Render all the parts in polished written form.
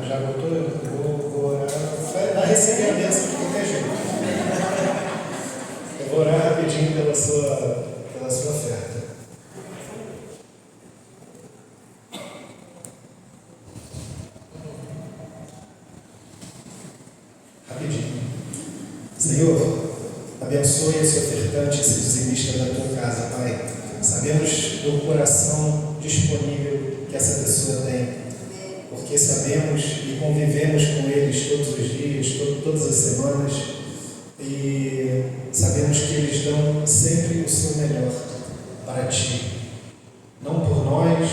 Já botou? Vou orar. Vai receber a bênção de qualquer jeito. Eu vou orar rapidinho pela sua oferta. Rapidinho. Senhor, abençoe esse ofertante, esse dizimista da tua casa, Pai. Sabemos do coração disponível que essa pessoa tem, porque sabemos e convivemos com eles todos os dias, todas as semanas, e sabemos que eles dão sempre o seu melhor para Ti, não por nós,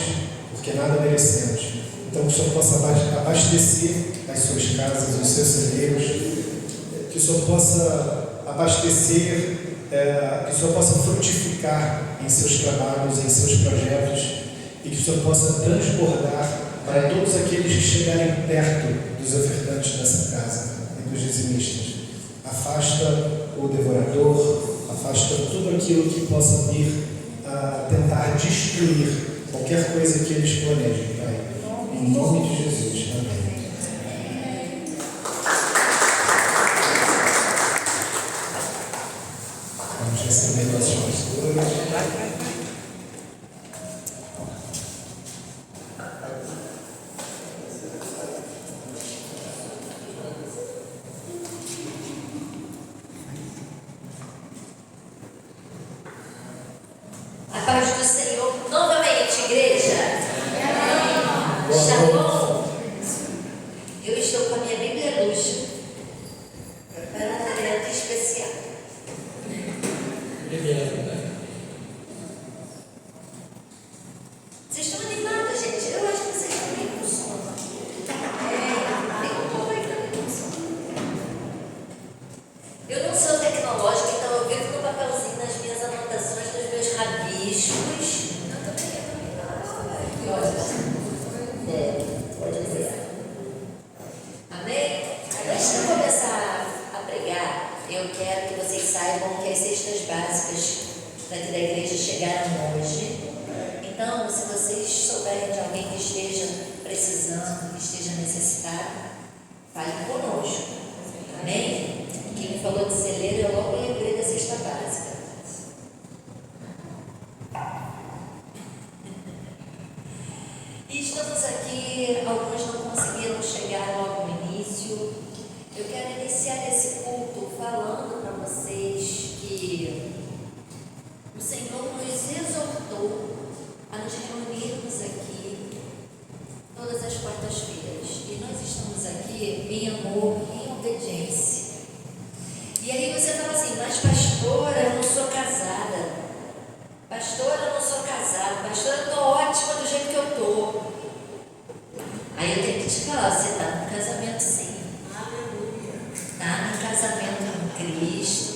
porque nada merecemos. Então, que o Senhor possa abastecer as suas casas, os seus celeiros, que o Senhor possa abastecer, que o Senhor possa frutificar em seus trabalhos, em seus projetos, e que o Senhor possa transbordar para todos aqueles que chegarem perto dos ofertantes dessa casa e dos dizimistas. Afasta o devorador, afasta tudo aquilo que possa vir a tentar destruir qualquer coisa que eles planejem, Pai. Em nome de Jesus. Amém. Vamos receber nossos pastores. A paz do Senhor novamente, igreja. Shalom. Eu estou com a minha Bíblia Luz para um momento especial. Vocês estão animados, gente? Eu acho que vocês estão bem com sono. Tem um povo aí que está bem com sono. Eu não sou tecnológica, então eu vivo no papelzinho nas minhas anotações, dos meus rabiscos. Eu também pode dizer. Amém? Antes de eu começar a pregar, eu quero que vocês saibam que as cestas básicas daqui da igreja chegaram hoje. Então, se vocês souberem de alguém que esteja precisando, que esteja necessitado, falem conosco. Amém? Quem me falou de celeiro, eu logo lembrei da cesta básica. E estamos aqui, alguns não conseguiram chegar logo no início. Eu quero iniciar esse culto falando para vocês que o Senhor nos exortou a nos reunirmos aqui todas as quartas-feiras. E nós estamos aqui em amor e em obediência. E aí você fala assim, mas pastora, eu não sou casada. Pastora, eu não sou casada. Pastora, eu estou ótima do jeito que eu estou. Aí eu tenho que te falar, você está no casamento sim. Está no casamento com Cristo.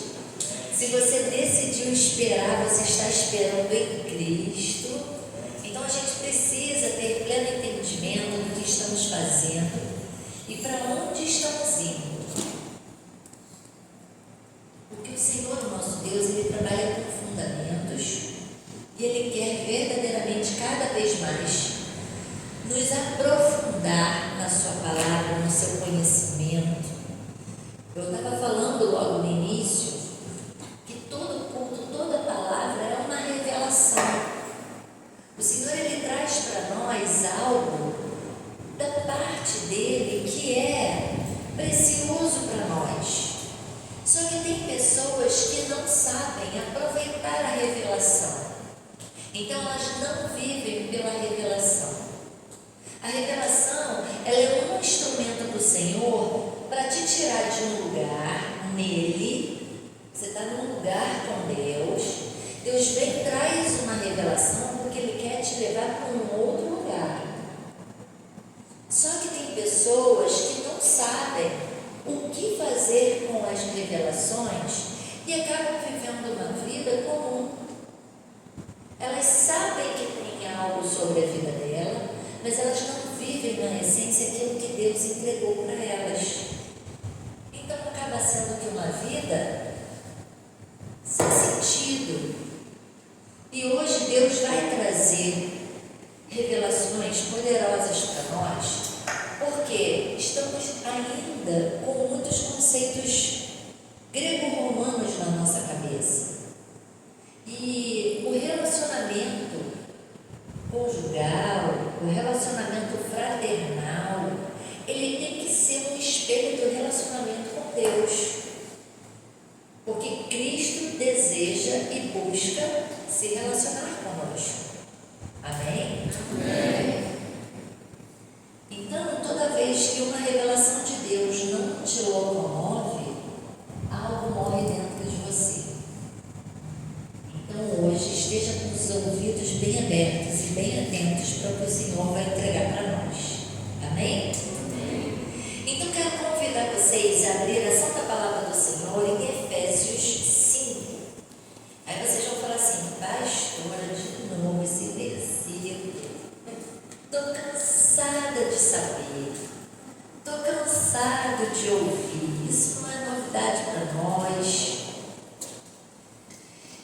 Se você decidiu esperar, você está esperando em Cristo. Então a gente precisa ter pleno entendimento do que estamos fazendo e para onde estamos indo. Porque o Senhor, nosso Deus, Ele trabalha com fundamentos e Ele quer verdadeiramente cada vez mais nos aprofundar na sua palavra, no seu conhecimento. Eu estava falando logo no início que todo culto, toda palavra é uma revelação. O Senhor, Ele traz para nós algo da parte dEle que é precioso para nós. Só que tem pessoas que não sabem aproveitar a revelação. Então elas não vivem pela revelação. A revelação, ela é um instrumento do Senhor para te tirar de um lugar nele. Você está num lugar com Deus. Deus vem e traz uma revelação porque Ele quer te levar para um outro lugar. Só que tem pessoas que não sabem o que fazer com as revelações e acabam vivendo uma vida comum. Elas sabem que tem algo sobre a vida dela, mas elas não vivem na essência aquilo que Deus entregou para elas. Então acaba sendo que uma vida sem sentido. E hoje Deus vai trazer revelações poderosas para nós. Por quê? conjugal, o relacionamento fraternal, ele tem que ser um espelho do relacionamento com Deus. Porque Cristo deseja e busca se relacionar conosco. Amém? Amém. Então, toda vez que uma revelação de Deus não te locomove, algo morre dentro de você. Então, hoje, esteja com os ouvidos bem abertos e bem atentos para o que o Senhor vai entregar para nós. Amém? Amém. Então, quero convidar vocês a abrir a Santa Palavra do Senhor em Efésios 5. Aí vocês vão falar assim: pastora, de novo esse versículo. Estou cansada de saber. Estou cansado de ouvir. Isso não é novidade para nós.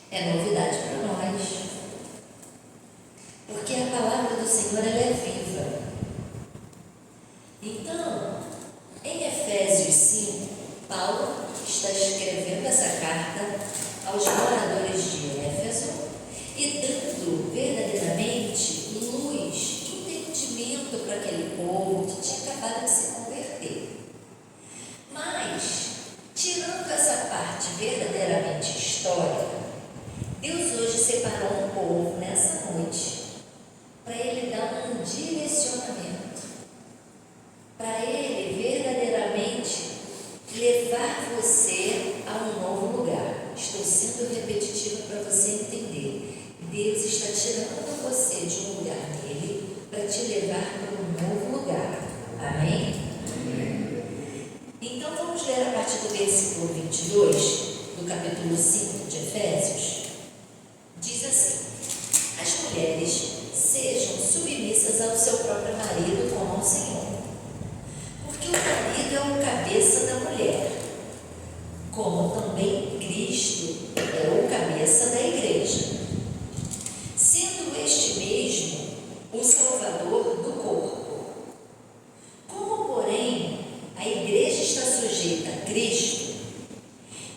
É novidade para nós. Porque a palavra do Senhor, ela é viva. Então, em Efésios 5, Paulo está escrevendo essa carta aos moradores de Éfeso e dando verdadeiramente luz, entendimento para aquele povo que tinha acabado de se converter. Mas, tirando essa parte verdadeiramente histórica, Deus hoje separou um povo nessa noite para Ele dar um direcionamento, para Ele verdadeiramente levar você a um novo lugar. Estou sendo repetitiva para você entender. Deus está tirando você de um lugar nele para te levar para um novo lugar. Amém? Amém. Então vamos ler a partir do versículo 22 do capítulo 5 de Efésios. Diz assim: as mulheres sejam submissas ao seu próprio marido como ao Senhor, porque o marido é o cabeça da mulher, como também Cristo é o cabeça da igreja, sendo este mesmo o Salvador do corpo. Como, porém, a igreja está sujeita a Cristo,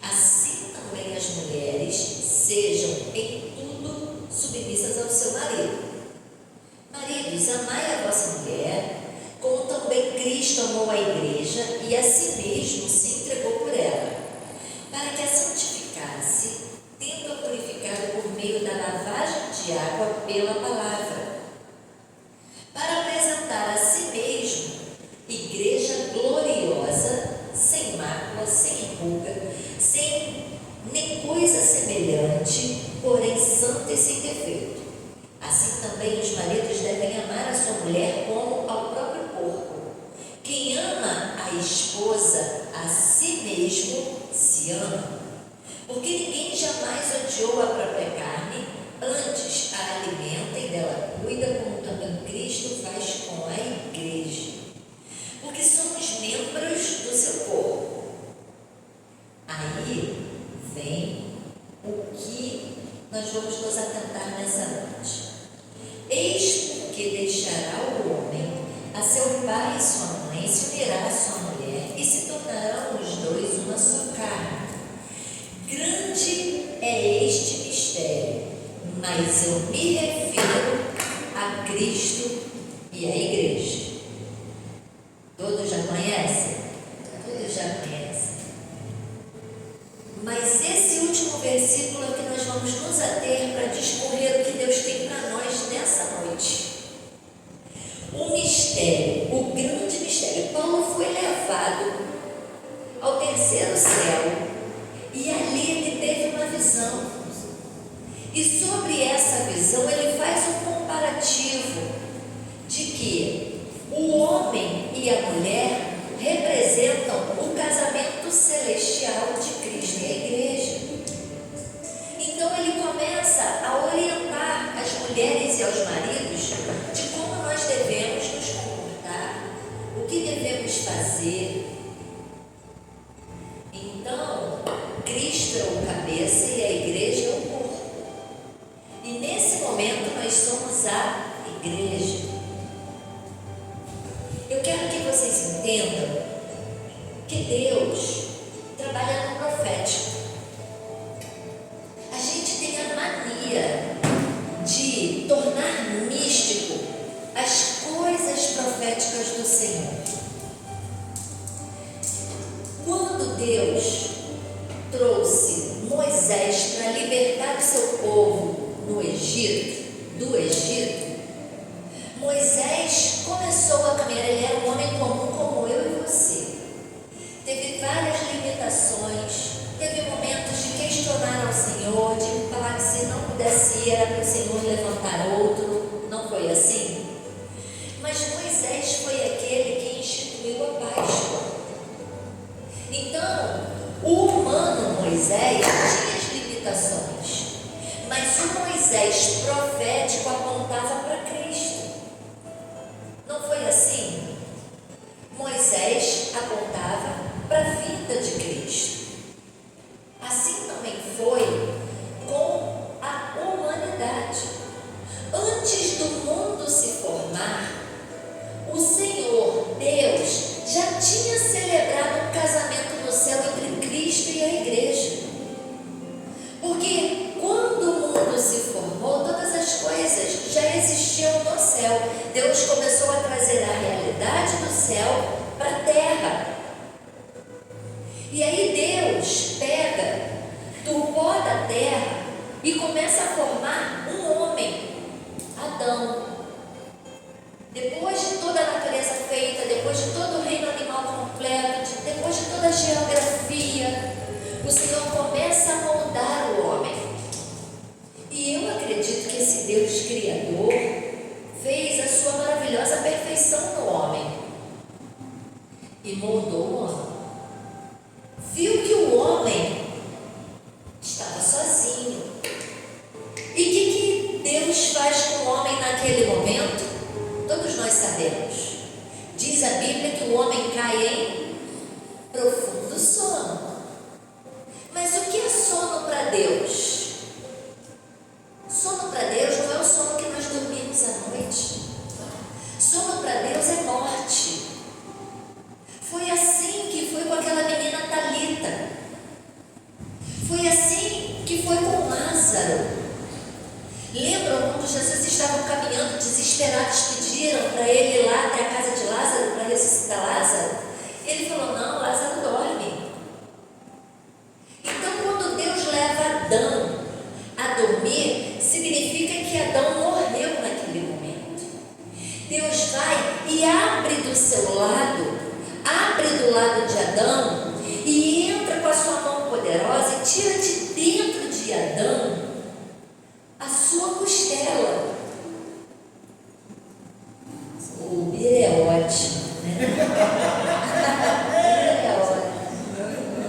assim também as mulheres sejam em tudo submissas ao seu marido. Maridos, amai a vossa mulher, como também Cristo amou a igreja e a si mesmo se entregou por ela, para que a santificasse, tendo-a purificado por meio da lavagem de água pela palavra, para apresentar a si mesmo igreja gloriosa, sem mácula, sem ruga, sem nem coisa semelhante, porém santa e sem defeito. Assim também os maridos devem amar a sua mulher como ao próprio corpo. Quem ama a esposa, a si mesmo se ama. Porque ninguém jamais odiou a própria carne, antes a alimenta e dela cuida, como também Cristo faz com a igreja. Porque somos membros do seu corpo. Aí vem o que nós vamos nos atentar nessa noite. Eis porque deixará o homem a seu pai e sua mãe, se unirá à sua mulher, e se tornarão os dois uma só carne. Grande é este mistério, mas eu me refiro a Cristo e à igreja. Todos já conhecem? Todos já conhecem. Mas esse último versículo é que nós vamos nos ater para discorrer o que Deus tem para nós nessa noite. O mistério, o grande mistério. Paulo foi levado ao terceiro céu e ali ele teve uma visão. E sobre essa visão ele faz um comparativo de que o homem e a mulher representam o casamento celestial de Cristo e a igreja. Então ele começa a orientar as mulheres e aos maridos de como nós devemos nos comportar, o que devemos fazer. Então, Cristo é o cabeça e a igreja é o corpo. E nesse momento nós somos a igreja. Eu quero que vocês entendam que Deus trabalha no profético. A gente tem a mania de tornar místico Deus trouxe Moisés para libertar o seu povo do Egito, Moisés começou a caminhar. Ele era um homem comum como eu e você. Teve várias limitações, teve momentos de questionar ao Senhor, de falar que se não pudesse ir, era para o Senhor levantar outro. Não foi assim? Mas Moisés foi aquele que instituiu a Páscoa. Então, o humano Moisés tinha as limitações, mas o Moisés profético apontava para Cristo. Não foi assim? Moisés apontava para a vida de Cristo. Assim também foi com a humanidade. Antes do mundo se formar, o Senhor, Deus, já tinha celebrado um casamento no céu entre Cristo e a igreja. Porque quando o mundo se formou, todas as coisas já existiam no céu. Deus começou a trazer a realidade do céu para a terra. E aí Deus pega do pó da terra e começa a formar um homem, Adão. Depois de toda a natureza feita, depois de todo o reino animal completo, depois de toda a geografia, o Senhor começa a moldar o homem. E eu acredito que esse Deus Criador fez a sua maravilhosa perfeição no homem e moldou o homem. Viu que o homem estava sozinho. E o que Deus faz com o homem naquele momento? Todos nós sabemos. Diz a Bíblia que o homem cai em profundo sono. Mas o que é sono para Deus? Sono para Deus não é o sono que nós dormimos à noite. Sono para Deus é morte. Foi assim que foi com aquela menina Talita. Foi assim que foi com Lázaro. Lembram quando Jesus estava caminhando, desesperados, pediram para ele ir lá até a casa de Lázaro para ressuscitar Lázaro? Ele falou: não, Lázaro dorme. Então, quando Deus leva Adão a dormir, significa que Adão morreu naquele momento. Deus vai e abre do seu lado, abre do lado de Adão e entra com a sua mão poderosa e tira de dentro de Adão a sua costela. O Bira é ótimo, né? É ótimo.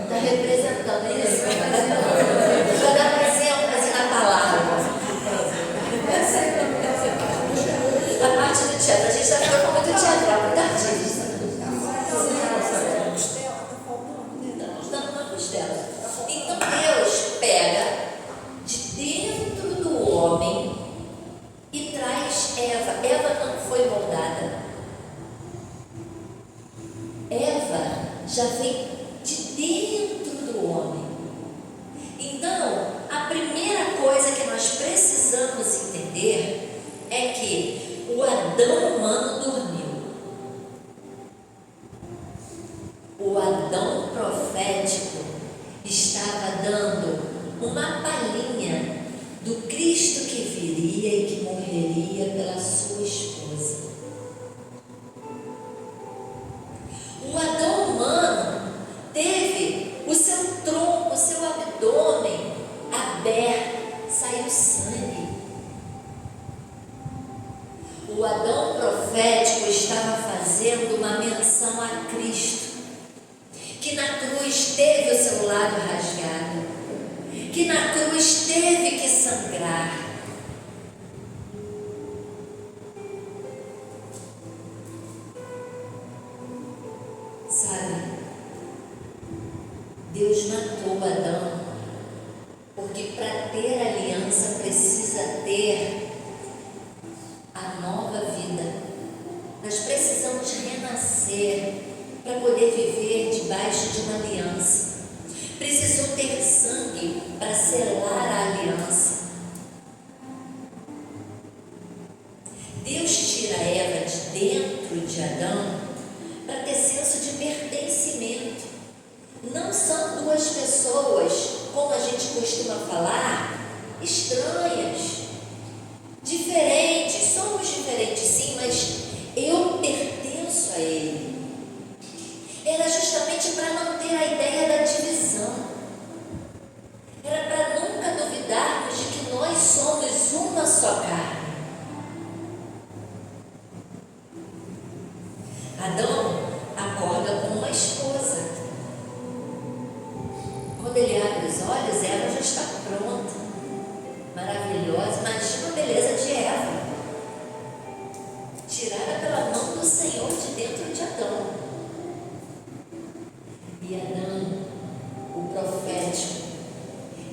Está representando isso. Vou dar um exemplo assim na palavra. A parte do teatro, a gente está ficando muito teatral, muito artista. Dando uma costela. Então Deus pega de dentro do homem e traz Eva. Eva não foi moldada. Eva já vem de dentro do homem. Então, a primeira coisa que nós precisamos entender é que o Adão humano dormiu. O Adão profético estava dando uma palhinha do Cristo que viria e que morreria pela sua esposa. O Adão humano teve o seu tronco, o seu abdômen aberto, saiu sangue. O Adão profético estava fazendo uma menção a Cristo, que na cruz teve o seu lado rasgado, que na cruz teve que sangrar. Sabe, Deus matou Adão, porque para ter aliança precisa ter a nova vida. Nós precisamos renascer para poder viver debaixo de uma aliança. Precisou ter sangue para selar a aliança. Deus tira Eva de dentro de Adão para ter senso de pertencimento. não são duas pessoas, como a gente costuma falar, estranhas, diferentes. Somos diferentes sim, mas eu pertenço a Ele. Era justamente para não ter a ideia da divisão. Era para nunca duvidarmos de que nós somos uma só carne. Adão acorda com uma esposa. Quando ele abre os olhos, Eva já está pronta, maravilhosa. Imagina a beleza de Eva, tirada pela mão do Senhor de dentro de Adão. E Adão, o profético,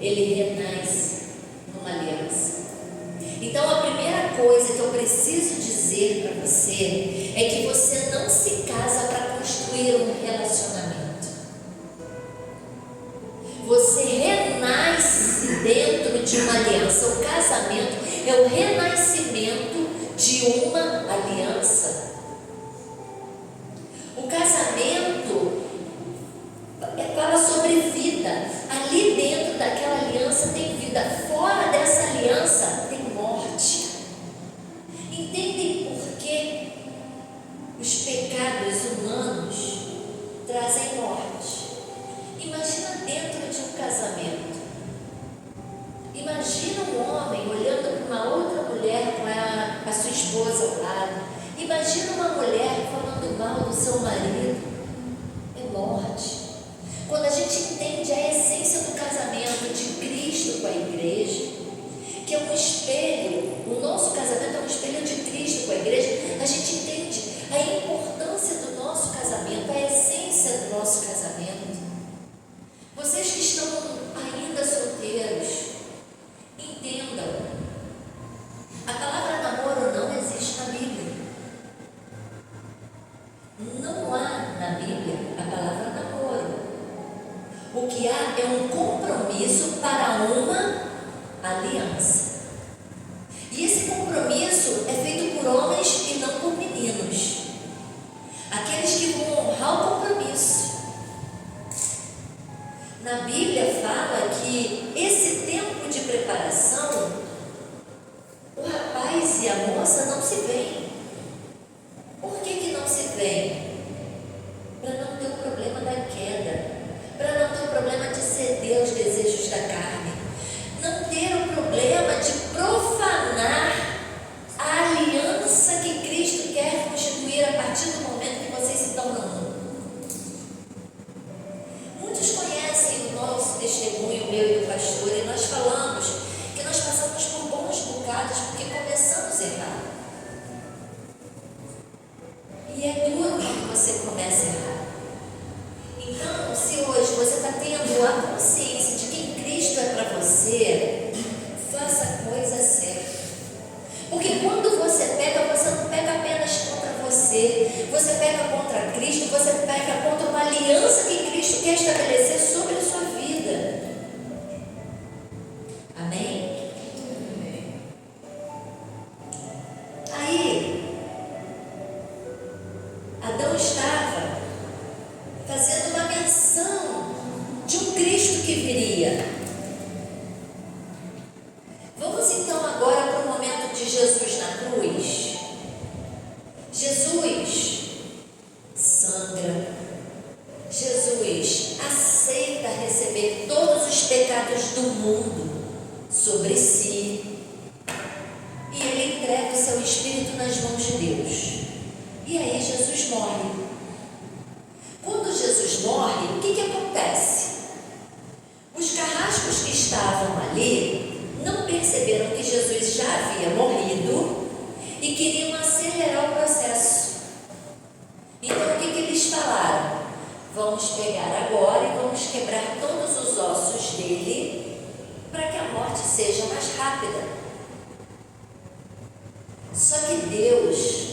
ele renasce numa aliança. Então a primeira coisa que eu preciso dizer para você é que você não se casa para construir um relacionamento. Você renasce dentro de uma aliança. O casamento é o renascimento de uma aliança. O casamento fala sobre vida. Ali dentro daquela aliança tem vida. Fora dessa aliança tem morte. Entendem por que os pecados humanos trazem morte? Imagina dentro de um casamento. Imagina um homem olhando para uma outra mulher com a sua esposa ao lado. Imagina uma mulher falando mal do seu marido. É morte. Quando a gente entende a essência do casamento de Cristo com a igreja, que é um espelho, o nosso casamento é um espelho de Cristo com a igreja, a gente entende a importância do nosso casamento, a essência do nosso casamento. Vocês que estão ainda solteiros, entendam, a palavra namoro não existe na Bíblia. Não há na Bíblia a palavra namoro. O que há é um compromisso para uma aliança. E esse compromisso é feito por homens e não por meninos. Aqueles que vão honrar o compromisso. Na Bíblia fala que esse tempo de preparação, o rapaz e a moça não se veem. Por que não se veem? Para não ter o problema da queda. Para não ter o problema de ceder aos desejos da carne. Não ter o problema de profanar a aliança que Cristo quer constituir a partir do momento que vocês se tornam um. Muitos conhecem o nosso testemunho, meu e do pastor, e nós falamos que nós passamos por bons bocados porque começamos errado. E é duro quando você começa errado. Então, se hoje você está tendo a consciência de quem Cristo é para você, faça a coisa certa. Porque quando você não pega apenas contra você, você pega contra Cristo, você pega contra uma aliança que Cristo quer estabelecer sobre a sua vida. Amém? Aí, Adão estava fazendo uma menção de um Cristo que viria. Vamos então agora para o momento de Jesus na cruz. Jesus sangra. Jesus aceita receber todos os pecados do mundo sobre si. E ele entrega o seu espírito nas mãos de Deus. E aí Jesus morre. Quando Jesus morre, o que acontece? Os carrascos que estavam ali não perceberam que Jesus já havia morrido e queriam acelerar o processo. Então o que eles falaram? Vamos pegar agora e vamos quebrar todos os ossos dele para que a morte seja mais rápida. Só que Deus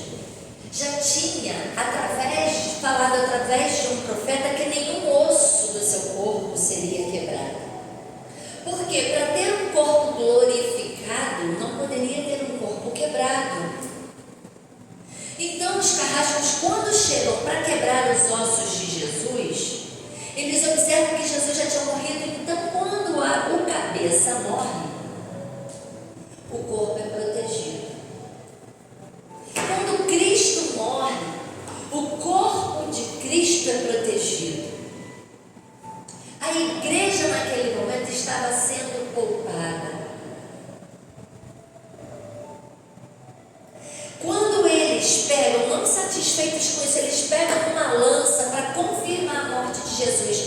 já tinha falado através de um profeta que nenhum osso do seu corpo seria quebrado. Porque para ter um corpo glorificado, não poderia ter um corpo quebrado. Então os carrascos, quando chegam para quebrar os ossos de Jesus, Eles observam que Jesus já tinha morrido. Então, quando o cabeça morre, o corpo é protegido. Quando Cristo morre, o corpo de Cristo é protegido. A igreja naquele momento estava sendo poupada. Quando eles pegam, não satisfeitos com isso, eles pegam uma lança para confirmar a morte de Jesus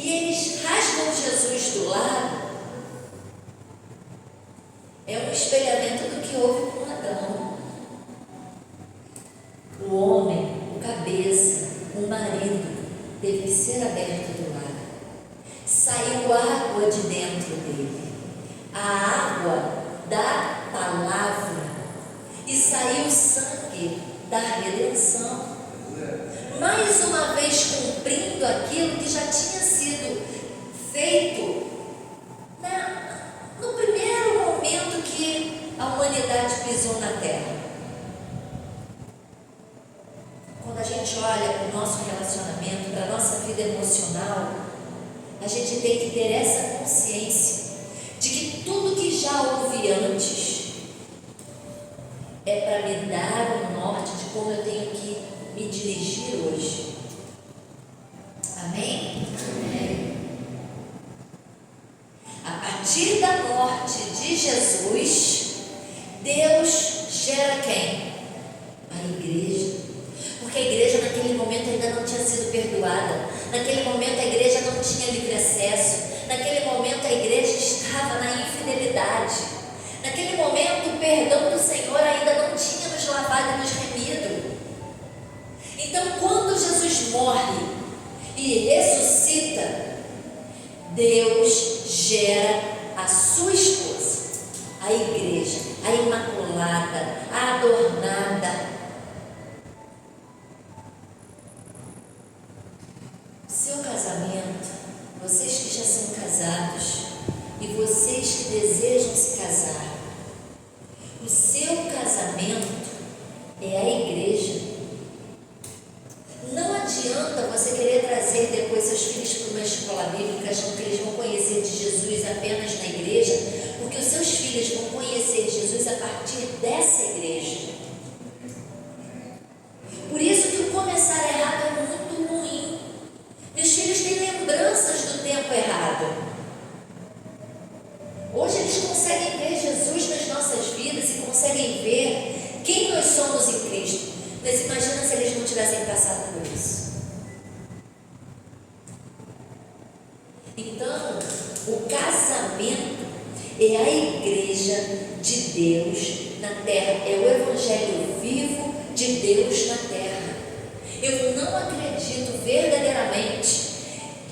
e eles rasgam Jesus do lado. É um espelhamento do que houve com Adão. O homem, o cabeça, o marido, teve que ser aberto do lado. Saiu água de dentro dele, a água da palavra, e saiu o sangue da redenção. Mais uma vez cumprindo aquilo que já tinha sido feito no primeiro momento que a humanidade pisou na terra. Quando a gente olha para o nosso relacionamento, para a nossa vida emocional, a gente tem que ter essa consciência de que tudo que já houve antes é para me dar um norte de como eu tenho que me dirigir hoje. Amém? Amém. A partir da morte de Jesus, Deus gera quem? A igreja. Porque a igreja naquele momento ainda não tinha sido perdoada. Naquele momento a igreja não tinha livre acesso. Naquele momento a igreja estava na infidelidade. Naquele momento o perdão do Senhor ainda não tinha nos lavado e nos remido. Então, quando Jesus morre e ressuscita, Deus gera a sua esposa, a igreja, a imaculada, a adornada. Seu casamento, vocês que já são casados e vocês que desejam se casar, o seu casamento é a igreja. Não adianta você querer trazer depois seus filhos para uma escola bíblica achando que eles vão conhecer de Jesus apenas na igreja, porque os seus filhos vão conhecer Jesus a partir dessa igreja. Por isso que o começar errado é muito ruim. Meus filhos têm lembranças do tempo errado. Hoje eles conseguem ver Jesus nas nossas vidas e conseguem ver quem nós somos em Cristo. Mas imagina se eles não tivessem passado por isso. Então, o casamento é a igreja de Deus na terra. É o evangelho vivo de Deus na terra. Eu não acredito verdadeiramente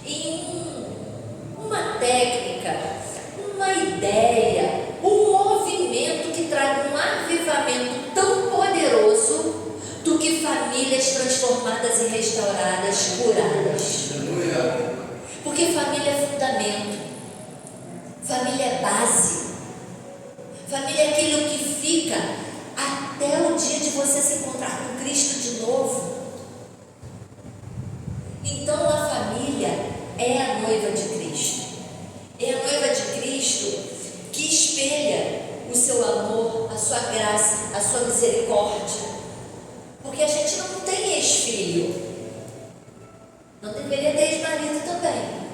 em uma técnica, uma ideia, um movimento que traga um avivamento tão poderoso do que famílias transformadas e restauradas, curadas. Porque família é fundamento, família é base, família é aquilo que fica até o dia de você se encontrar com Cristo de novo. Então a família é a noiva de Cristo. É a noiva de Cristo que espelha o seu amor, a sua graça, a sua misericórdia. Porque a gente não tem ex-filho. Não deveria ter ex-marido também.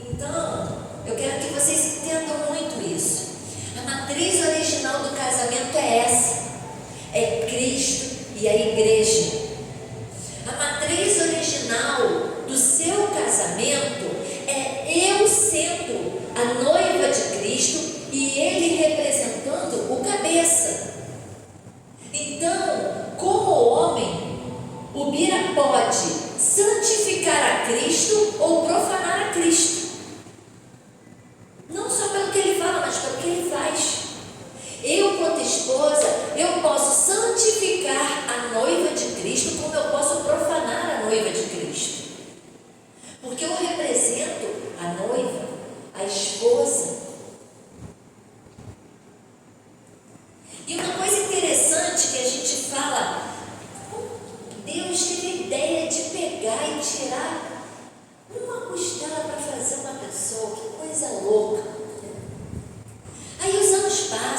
Então, eu quero que vocês entendam muito isso. A matriz original do casamento é essa. É Cristo e a igreja. A matriz original do seu casamento é eu sendo a noiva de Cristo e ele representando o cabeça. Então, como homem, o Bira pode santificar a Cristo ou profanar a Cristo. Não só pelo que ele fala, mas pelo que ele faz. Eu, quanto esposa, eu posso santificar a noiva de Cristo, como eu posso profanar a noiva de Cristo. Porque eu represento a noiva, a esposa. E uma coisa interessante que a gente fala,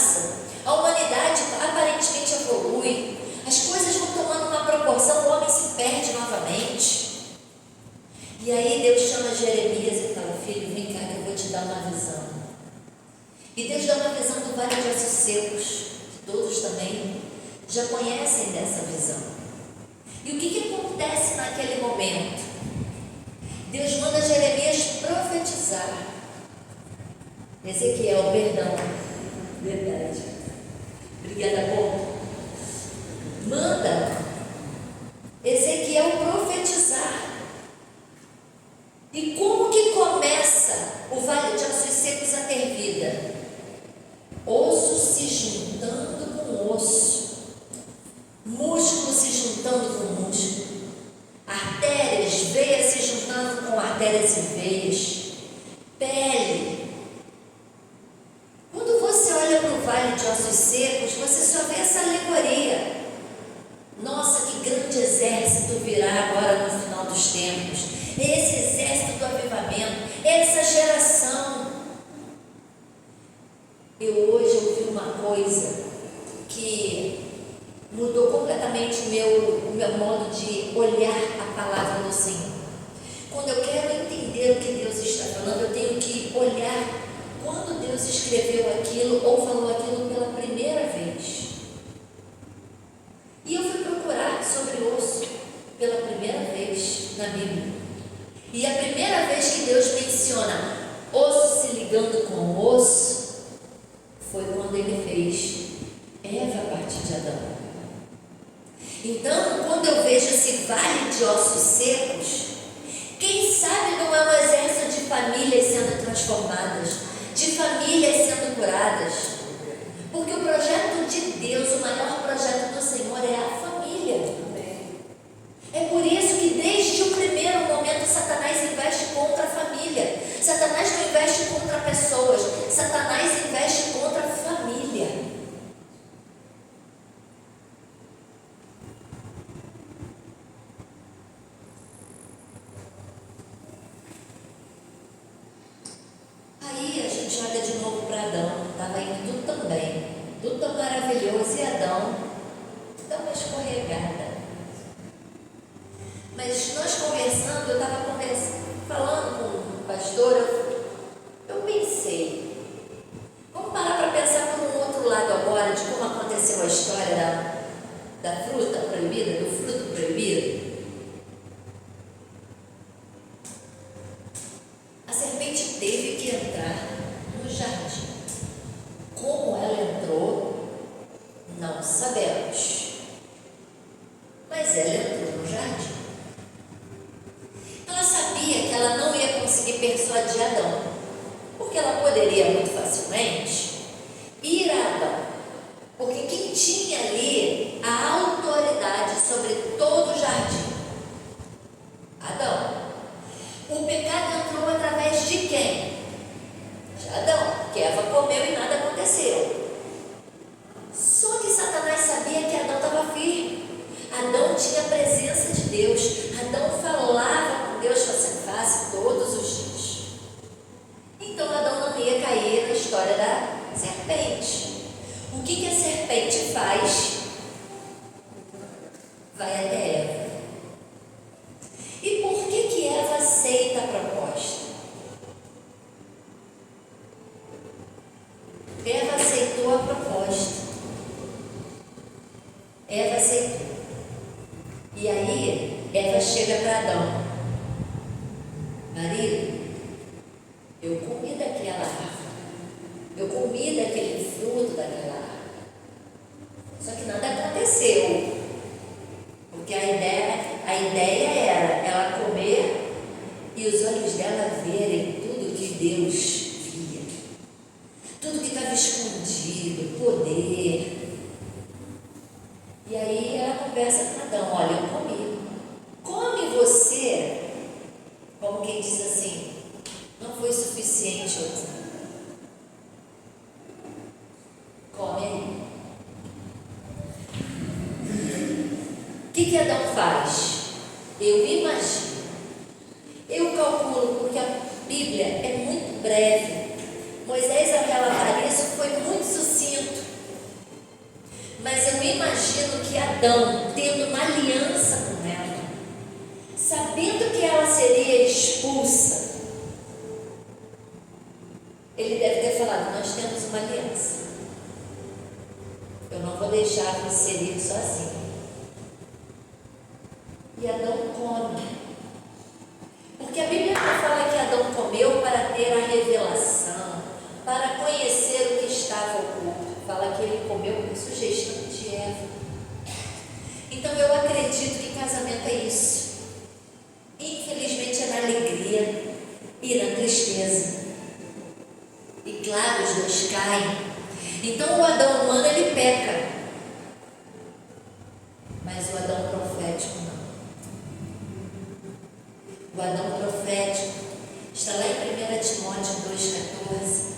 passa, a humanidade aparentemente evolui, as coisas vão tomando uma proporção, o homem se perde novamente. E aí Deus chama Jeremias e fala: filho, vem cá que eu vou te dar uma visão. E Deus dá uma visão do vale de ossos secos. Todos também já conhecem dessa visão. E o que acontece naquele momento? Deus manda Jeremias profetizar. Ezequiel, perdão. Verdade. Obrigada, Paulo. Manda Ezequiel profetizar. E como que começa o vale de ossos secos a ter vida? Osso se juntando com osso, músculo se juntando com músculo, artérias, veias se juntando com artérias e veias, pele. Quando você olha para o vale de ossos secos, você só vê essa alegoria. Nossa, que grande exército virá agora no final dos tempos. Esse exército do avivamento, essa geração. Eu hoje ouvi uma coisa que mudou completamente o meu modo de olhar a palavra do Senhor. Quando eu quero entender o que Deus está falando, eu tenho que olhar quando Deus escreveu aquilo ou falou aquilo pela primeira vez. E eu fui procurar sobre osso pela primeira vez na Bíblia. E a primeira vez que Deus menciona osso se ligando com osso foi quando Ele fez Eva a partir de Adão. Então, quando eu vejo esse vale de ossos secos, quem sabe não é um exército de famílias sendo transformadas, de famílias sendo curadas. Porque o projeto de Deus, o maior projeto do Senhor é a família. É por isso que desde o primeiro momento Satanás investe contra a família. Satanás não investe contra pessoas, Satanás investe contra a família. Aí a gente olha de novo para Adão, estava indo tudo tão bem, tudo tão maravilhoso, e Adão dá uma escorregada. Mas nós conversando, eu estava falando com o pastor, eu pensei, vamos parar para pensar por um outro lado agora, de como aconteceu a história da fruta proibida, do fruto proibido. A serpente teve que entrar no jardim. Como ela entrou, não sabemos. Mas ela entrou no jardim. Ela sabia que ela não ia conseguir persuadir Adão, porque ela poderia muito facilmente ir a Adão, porque quem tinha ali a autoridade sobre todo o jardim? Adão. O pecado entrou através de quem? De Adão, porque Eva comeu e nada aconteceu. Só que Satanás sabia que Adão estava firme. Adão tinha a presença de Deus. Adão falava com Deus face a face todos os dias. Então Adão não ia cair na história da serpente. O que a serpente faz? Vai até Eva. E por que Eva aceita a proposta? Eva aceitou a proposta. Eva aceitou. E aí, Eva chega para Adão: marido, eu comi daquela árvore, eu comi daquele fruto daquela árvore. Só que nada aconteceu, porque a ideia era ela comer e os olhos dela verem tudo que Deus via, tudo que estava escondido, poder. E aí ela conversa com Adão: olha, eu comi. Come você, como quem diz assim, não foi suficiente eu. Come aí. O que Adão faz? Eu imagino, eu calculo, porque a Bíblia é muito breve. Moisés, ao relatar isso, foi muito sucinto. Adão tendo uma aliança com ela, sabendo que ela seria expulsa, ele deve ter falado: nós temos uma aliança, eu não vou deixar você ir sozinho. E Adão come, porque a Bíblia não fala que Adão comeu para ter a revelação, para conhecer o que estava oculto. Fala que ele comeu por sugestão de Eva. Então eu acredito que casamento é isso. Infelizmente é na alegria e na tristeza. E claro, os dois caem. Então o Adão humano ele peca, mas o Adão profético não. O Adão profético está lá em 1 Timóteo 2,14.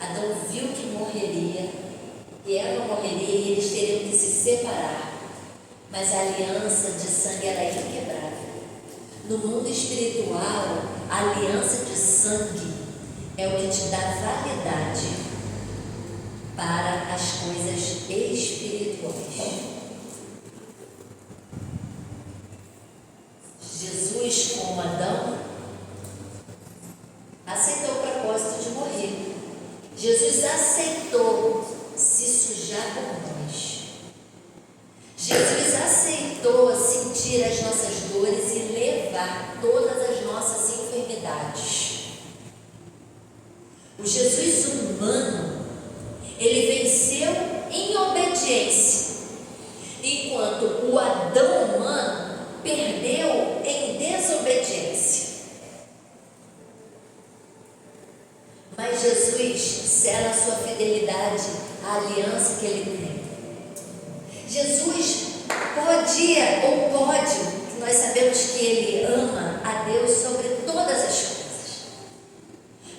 Adão viu que morreria, e Eva morreria, e eles teriam que se separar, mas a aliança de sangue era inquebrável. No mundo espiritual, a aliança de sangue é o que te dá validade para as coisas espirituais. Jesus, como Adão, aceitou o propósito de morrer. Jesus aceitou se sujar por nós. Jesus aceitou sentir as nossas dores e levar todas as nossas enfermidades. O Jesus humano, ele venceu em obediência, enquanto o Adão humano perdeu em desobediência. Mas Jesus sela a sua fidelidade à aliança que ele tem. Jesus podia ou pode, nós sabemos que ele ama a Deus sobre todas as coisas.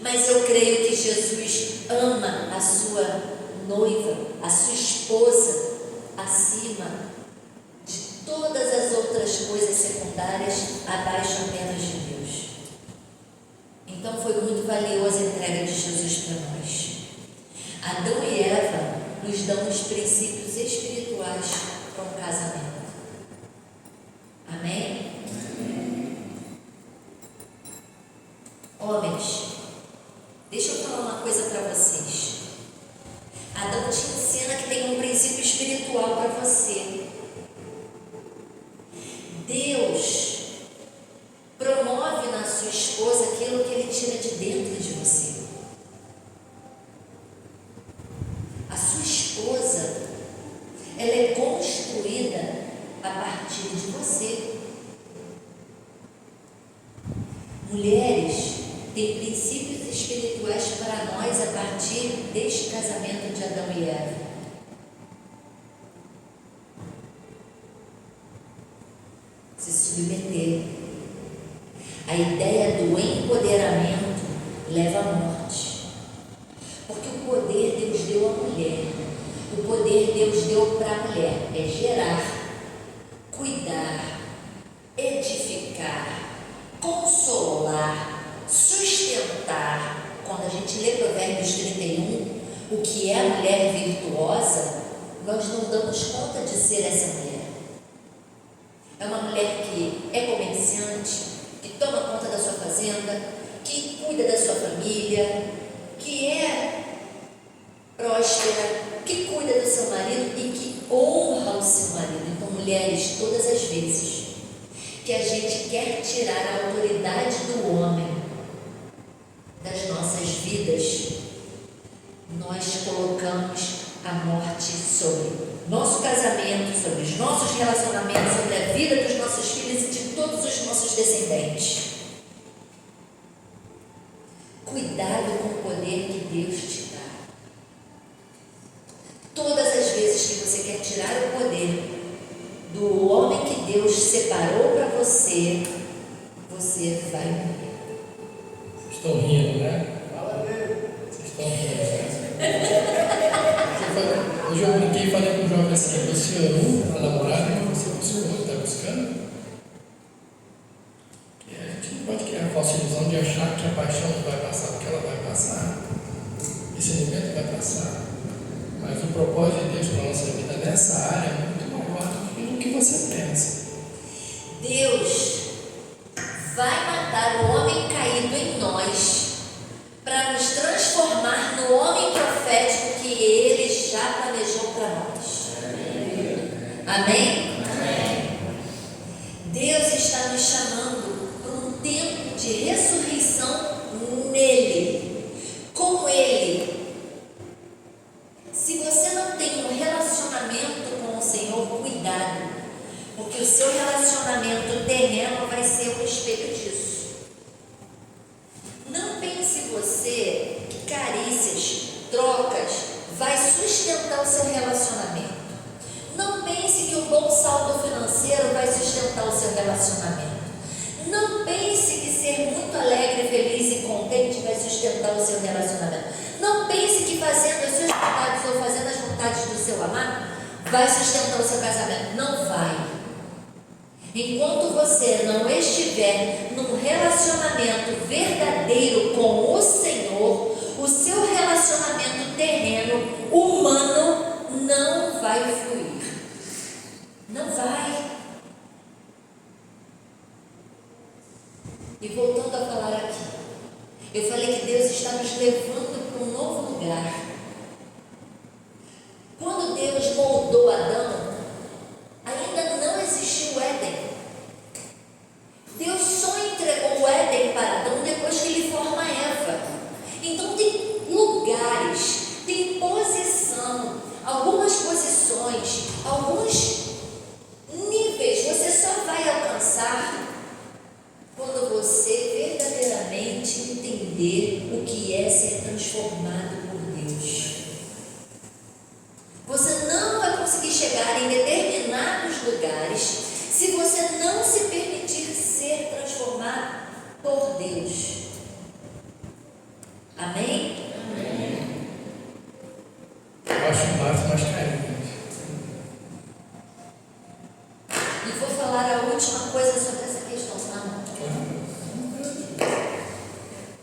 Mas eu creio que Jesus ama a sua noiva, a sua esposa, acima de todas as outras coisas secundárias, abaixo apenas de Deus. Então foi muito valiosa a entrega de Jesus para nós. Adão e Eva nos dão os princípios espirituais para um casamento. Amém? Homens, deixa eu falar uma coisa para vocês. Adão te ensina que tem um princípio espiritual para você. Deus promove na sua esposa aquilo que ele tira de dentro de você. A sua esposa, ela é construída a partir de você. Mulheres têm princípios espirituais para nós a partir deste casamento de Adão e Eva. Se submeter. A ideia do empoderamento leva à morte. Porque o poder Deus deu à mulher. O poder Deus deu para a mulher é gerar, cuidar, edificar, consolar, sustentar. Quando a gente lê Provérbios 31, o que é a mulher virtuosa, nós não damos conta de ser essa mulher. É uma mulher que é comerciante, que toma conta da sua fazenda, que cuida da sua família, que é próspera, que cuida do seu marido e que honra o seu marido. Então, mulheres, todas as vezes que a gente quer tirar a autoridade do homem das nossas vidas, nós colocamos a morte sobre nosso casamento, sobre os nossos relacionamentos, sobre a vida dos nossos filhos e de todos os nossos descendentes. Cuidado com o poder que Deus te dá. Todas as vezes que você quer tirar o poder do homem que Deus separou para você, você vai morrer. Vocês estão rindo, né? Vocês estão rindo, né? Hoje eu brinquei e falei com o jovem assim: você ama a namorada que você buscou, está buscando? Que a gente não pode criar a falsa ilusão de achar que a paixão não vai passar, porque ela vai passar. Esse momento vai passar. Mas o propósito de Deus para a nossa vida nessa área é muito maior. Amém? Deus está nos chamando para um tempo de ressurreição nele, com Ele. Se você não tem um relacionamento com o Senhor, cuidado, porque o seu relacionamento terreno vai ser um espelho disso. Não pense você que carícias, trocas, vai sustentar o seu relacionamento. Não pense que um bom saldo financeiro vai sustentar o seu relacionamento. Não pense que ser muito alegre, feliz e contente vai sustentar o seu relacionamento. Não pense que fazendo as suas vontades ou fazendo as vontades do seu amado vai sustentar o seu casamento. Não vai. Enquanto você não estiver num relacionamento verdadeiro com o Senhor, o seu relacionamento terreno, humano, não vai fluir. Não vai. E voltando a falar aqui, eu falei que Deus está nos levando para um novo lugar. Quando Deus moldou Adão, ainda não existiu o Éden. Deus só entregou o Éden para Adão depois que ele forma Eva. Então tem lugares, tem posição, algumas posições, alguns níveis você só vai alcançar quando você verdadeiramente entender o que é ser transformado por Deus. Você não vai conseguir chegar em determinados lugares se você não se permitir ser transformado por Deus. Amém? Amém. Baixo embaixo, mas caiu. E vou falar a última coisa sobre essa questão, tá?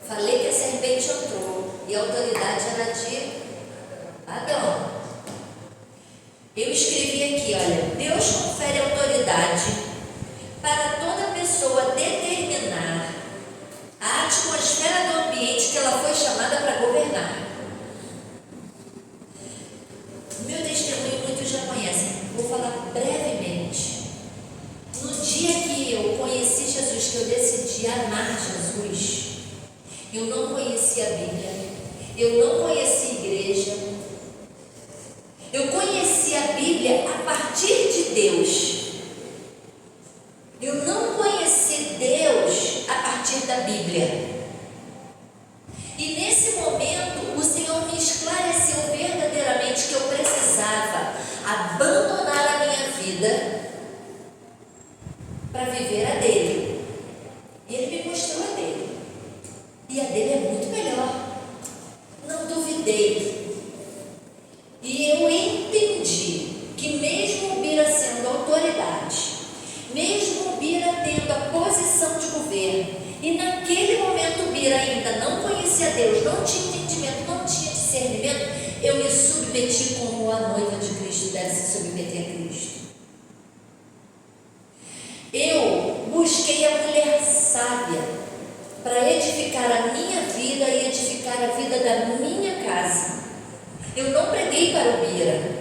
Falei que a serpente entrou e a autoridade era de Adão. Eu escrevi aqui, olha, Deus confere autoridade para toda pessoa determinar a atmosfera do ambiente que ela foi chamada para governar. O meu testemunho muitos já conhecem, vou falar brevemente. No dia que eu conheci Jesus, que eu decidi amar Jesus, eu não conhecia a Bíblia, eu não conhecia a igreja, eu conheci a Bíblia a partir de Deus. Eu não conheci Deus a partir da Bíblia. E nesse momento, o Senhor me esclareceu verdadeiramente que eu precisava abandonar a minha vida para viver a dele. E Ele me mostrou a dele. E a dele é muito melhor. Não duvidei. E eu entendi que mesmo o Bira sendo autoridade, mesmo o Bira tendo a posição de governo, e naquele momento o Bira ainda não conhecia Deus, não tinha entendimento, não tinha discernimento, eu me submeti como a noiva de Cristo deve se submeter a Cristo. Eu busquei a mulher sábia para edificar a minha vida e edificar a vida da minha casa. Eu não preguei para o Bira.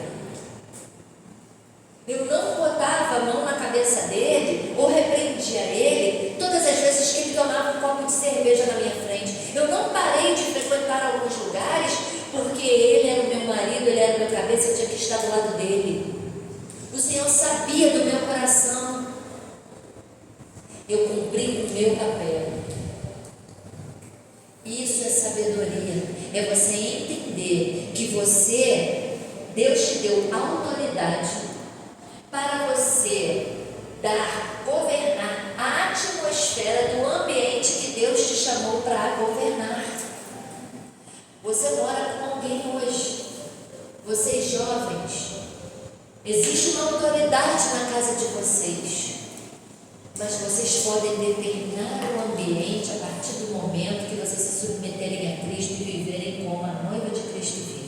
Eu não botava a mão na cabeça dele ou repreendia ele todas as vezes que ele tomava um copo de cerveja na minha frente. Eu não parei de frequentar alguns lugares porque ele era o meu marido, ele era o meu cabeça, eu tinha que estar do lado dele. O Senhor sabia do meu coração. Eu cumpri o meu papel. Isso é sabedoria. É você entender que Deus te deu autoridade para você governar a atmosfera do ambiente que Deus te chamou para governar. Você mora com alguém hoje, vocês jovens, existe uma autoridade na casa de vocês, mas vocês podem determinar o ambiente a partir do momento que vocês se submeterem a Cristo e viverem como a noiva de Cristo vive.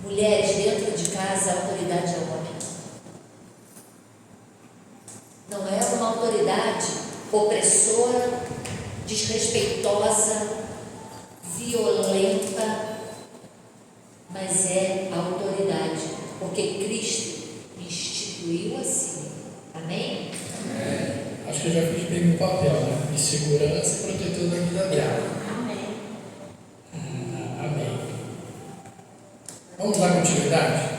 Mulheres, dentro de casa, a autoridade é o homem. Não é uma autoridade opressora, desrespeitosa, violenta, mas é a autoridade, porque Cristo firme o papel, né? De segurança e protetor da vida dela. Amém. Amém. Vamos dar continuidade?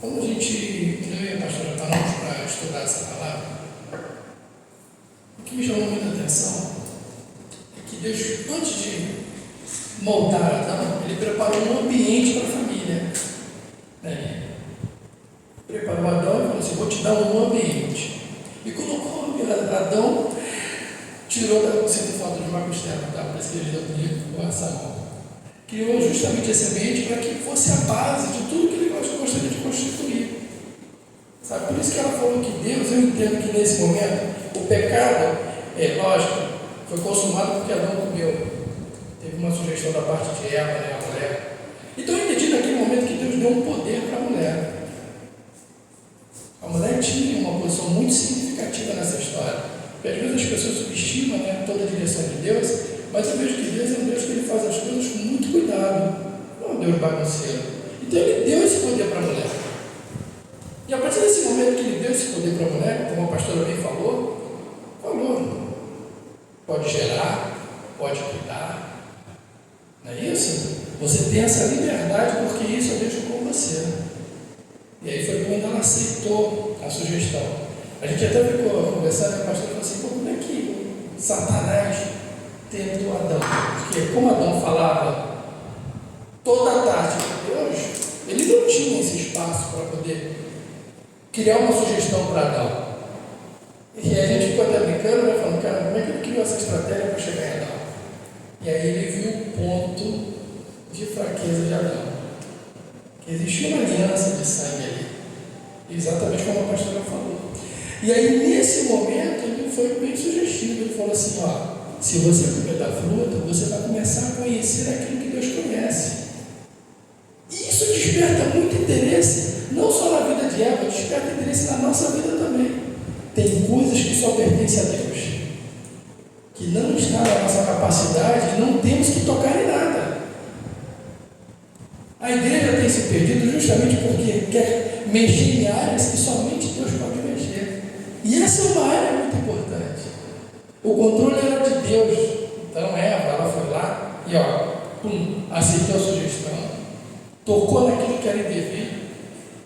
Quando a gente, eu e a pastora paramos para estudar essa palavra, o que me chamou muita atenção é que Deus, antes de moldar Adão, ele preparou um ambiente para a família. Né? Preparou Adão e falou assim: vou te dar um ambiente. E colocou Adão, tirou da. Sinto falta de uma costela, tá? Parece que ele deu comigo com essa mão. Criou justamente esse ambiente para que fosse a base de tudo que ele gostaria de constituir. Sabe? Por isso que ela falou que Deus, eu entendo que nesse momento, o pecado, lógico, foi consumado porque Adão comeu. Teve uma sugestão da parte de Eva, né, a mulher. Então eu entendi naquele momento que Deus deu um poder para a mulher. A mulher tinha uma posição muito significativa nessa história. Porque às vezes as pessoas subestimam, né, toda a direção de Deus, mas eu vejo que Deus é um Deus que ele faz as coisas com muito cuidado. Não é um Deus bagunceiro. Então ele deu esse poder para a mulher. E a partir desse momento que ele deu esse poder para a mulher, como a pastora bem falou, pode gerar, pode cuidar. Não é isso? Você tem essa liberdade porque isso eu deixo com você. E aí foi quando ela aceitou a sugestão. A gente até ficou conversando, e a pastora falou assim: como é que Satanás tentou Adão? Porque como Adão falava toda a tarde de Deus, ele não tinha esse espaço para poder criar uma sugestão para Adão. E a gente ficou até brincando, né, falando: cara, como é que ele criou essa estratégia para chegar em Adão? E aí ele viu o ponto de fraqueza de Adão. Que existia uma aliança de sangue ali. Exatamente como a pastora falou. E aí nesse momento ele foi bem sugestivo. Ele falou assim: se você comer da fruta, você vai começar a conhecer aquilo que Deus conhece. E isso desperta muito interesse, não só na vida de Eva, desperta interesse na nossa vida também. Tem coisas que só pertencem a Deus, que não está na nossa capacidade e não temos que tocar em nada. A igreja tem se perdido justamente porque quer mexer em áreas que somente Deus pode mexer. E essa é uma área muito importante. O controle era de Deus. Então ela foi lá e aceitou a sugestão, tocou naquilo que era indevido,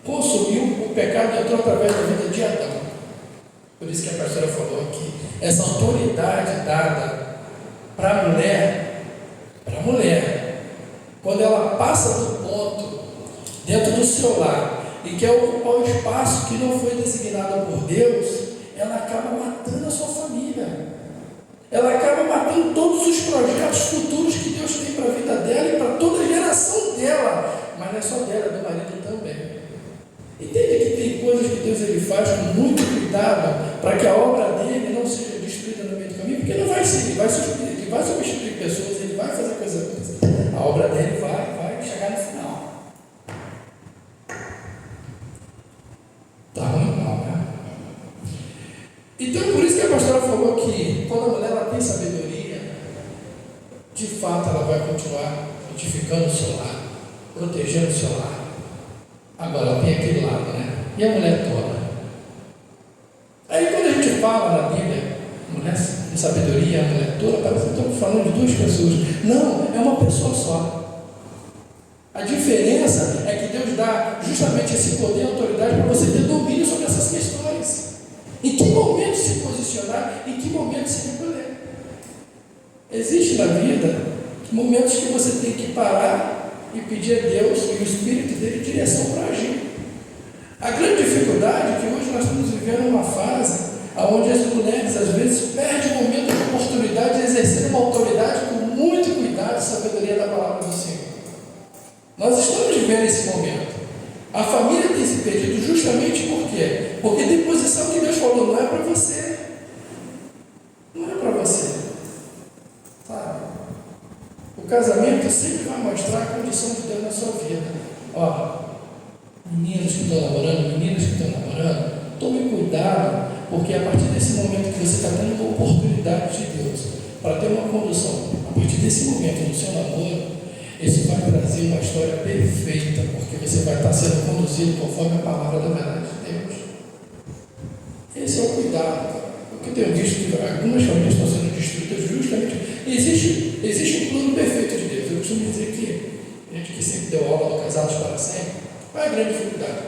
consumiu, o pecado entrou através da vida de Adão. Por isso que a pastora falou aqui, essa autoridade dada para a mulher, quando ela passa do ponto dentro do seu lar e quer ocupar o espaço que não foi designado por Deus, ela acaba matando a sua família. Ela acaba matando todos os projetos futuros que Deus tem para a vida dela e para toda a geração dela. Mas não é só dela, é do marido também. Entende que tem coisas que Deus ele faz com muito cuidado para que a obra dele não seja destruída no meio do caminho, porque não vai ser, ele vai substituir pessoas, ele vai fazer coisa acontecer. A obra dele vai chegar no final. Tá ruim não, né? Então por isso que a pastora falou que quando a mulher ela tem sabedoria, de fato ela vai continuar edificando o seu lar, protegendo o seu lar. Agora tem aquele lado, né? E a mulher tola? Aí quando a gente fala na Bíblia, mulher de sabedoria, a mulher tola, parece que estamos falando de duas pessoas. Não, é uma pessoa só. A diferença é que Deus dá justamente esse poder e autoridade para você ter domínio sobre essas questões. Em que momento se posicionar, em que momento se recolher. Existe na vida momentos que você tem que parar e pedir a Deus e o Espírito dele direção para agir. A grande dificuldade é que hoje nós estamos vivendo uma fase onde as mulheres às vezes perdem o momento de oportunidade de exercer uma autoridade com muito cuidado e sabedoria da palavra do Senhor. Nós estamos vivendo esse momento. A família tem se perdido justamente por quê? Porque tem posição que Deus falou, não é para você. Não é para você. Sabe? O casamento sempre vai mostrar a condição de Deus na sua vida. Meninos que estão namorando, meninas que estão namorando, tome cuidado, porque a partir desse momento que você está tendo uma oportunidade de Deus para ter uma condução, a partir desse momento no seu namoro, isso vai trazer uma história perfeita, porque você vai estar sendo conduzido conforme a palavra da verdade de Deus. Esse é o cuidado. O que tenho visto que algumas famílias estão sendo destruídas justamente. Existe um plano perfeito de Deus. Eu costumo dizer que a gente que sempre deu aula do Casados para Sempre, qual é a grande dificuldade?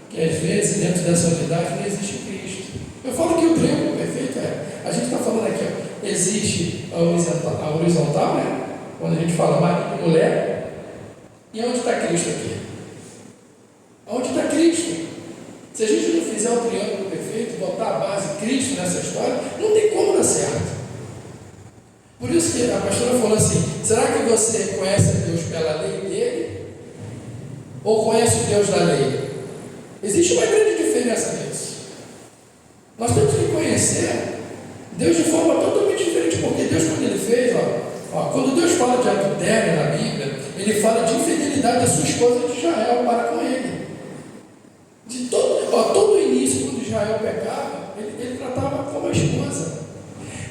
Que às vezes dentro dessa unidade não existe Cristo. Eu falo que o triângulo perfeito a gente está falando aqui, ó, existe a horizontal, né? Quando a gente fala marido e mulher, e onde está Cristo aqui? Onde está Cristo? Se a gente não fizer o triângulo perfeito, botar a base Cristo nessa história, não tem como dar certo. Por isso que a pastora falou assim: será que você conhece a Deus pela lei dele? Ou conhece o Deus da lei? Existe uma grande diferença nisso. Nós temos que conhecer Deus de forma totalmente diferente, porque Deus, quando Ele fez, quando Deus fala de adultério na Bíblia, Ele fala de infidelidade da sua esposa de Israel para com ele. De todo o início, quando Israel pecava, ele tratava como a esposa.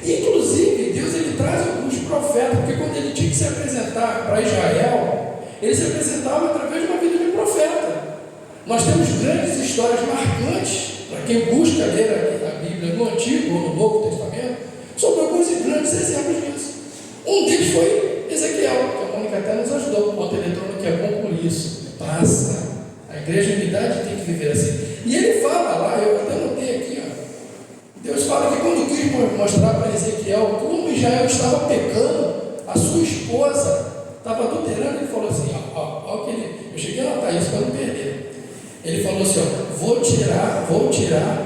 E, inclusive, Deus ele traz alguns profetas, porque quando ele tinha que se apresentar para Israel, ele se apresentava através de uma vida de profeta. Nós temos grandes histórias marcantes, para quem busca ler a Bíblia no Antigo ou no Novo Testamento, sobre alguns grandes exemplos disso. Um deles foi Ezequiel, que a Mônica até nos ajudou com o ponto eletrônico, que é bom por isso. Passa. A igreja de unidade tem que viver assim. E ele fala lá, eu até notei aqui, Deus fala que quando quis mostrar para Ezequiel como Israel estava pecando, a sua esposa estava adulterando, ele falou assim, eu cheguei a notar isso para não perder. Ele falou assim, vou tirar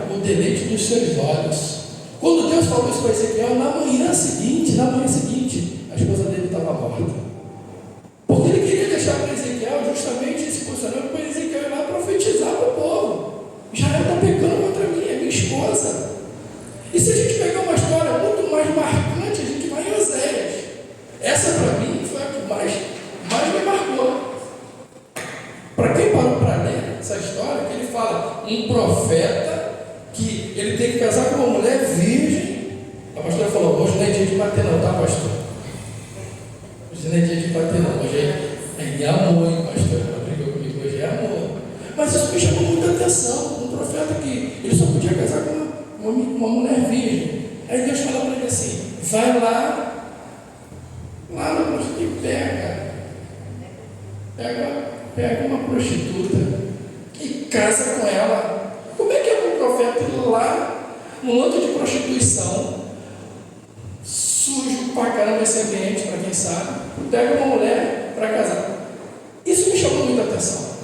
o deleite dos seus olhos. Quando Deus falou isso para Ezequiel, na manhã seguinte, a esposa dele estava morta. Porque ele queria deixar para Ezequiel justamente esse posicionamento para Ezequiel ir lá profetizar para o povo. Israel está pecando contra mim, é minha esposa. E se a gente pegar uma história muito mais marcante, a gente vai em Oséias. Essa para mim foi a que mais me marcou. Para quem parou para ler essa história, que ele fala um profeta que ele tem que casar com uma mulher virgem. A pastora falou, hoje não é dia de bater não, tá, pastor? Hoje não é dia de bater não, hoje é amor, hein, pastor? Ela brigou comigo, hoje é amor. Mas isso me chamou muita atenção. Um profeta que ele só podia casar com uma mulher virgem. Aí Deus fala para ele assim, vai lá no posto e pega uma prostituta e casa com ela. Como é que é um profeta ir lá num outro de prostituição, sujo pra caramba esse ambiente, para quem sabe, pega uma mulher para casar? Isso me chamou muita atenção.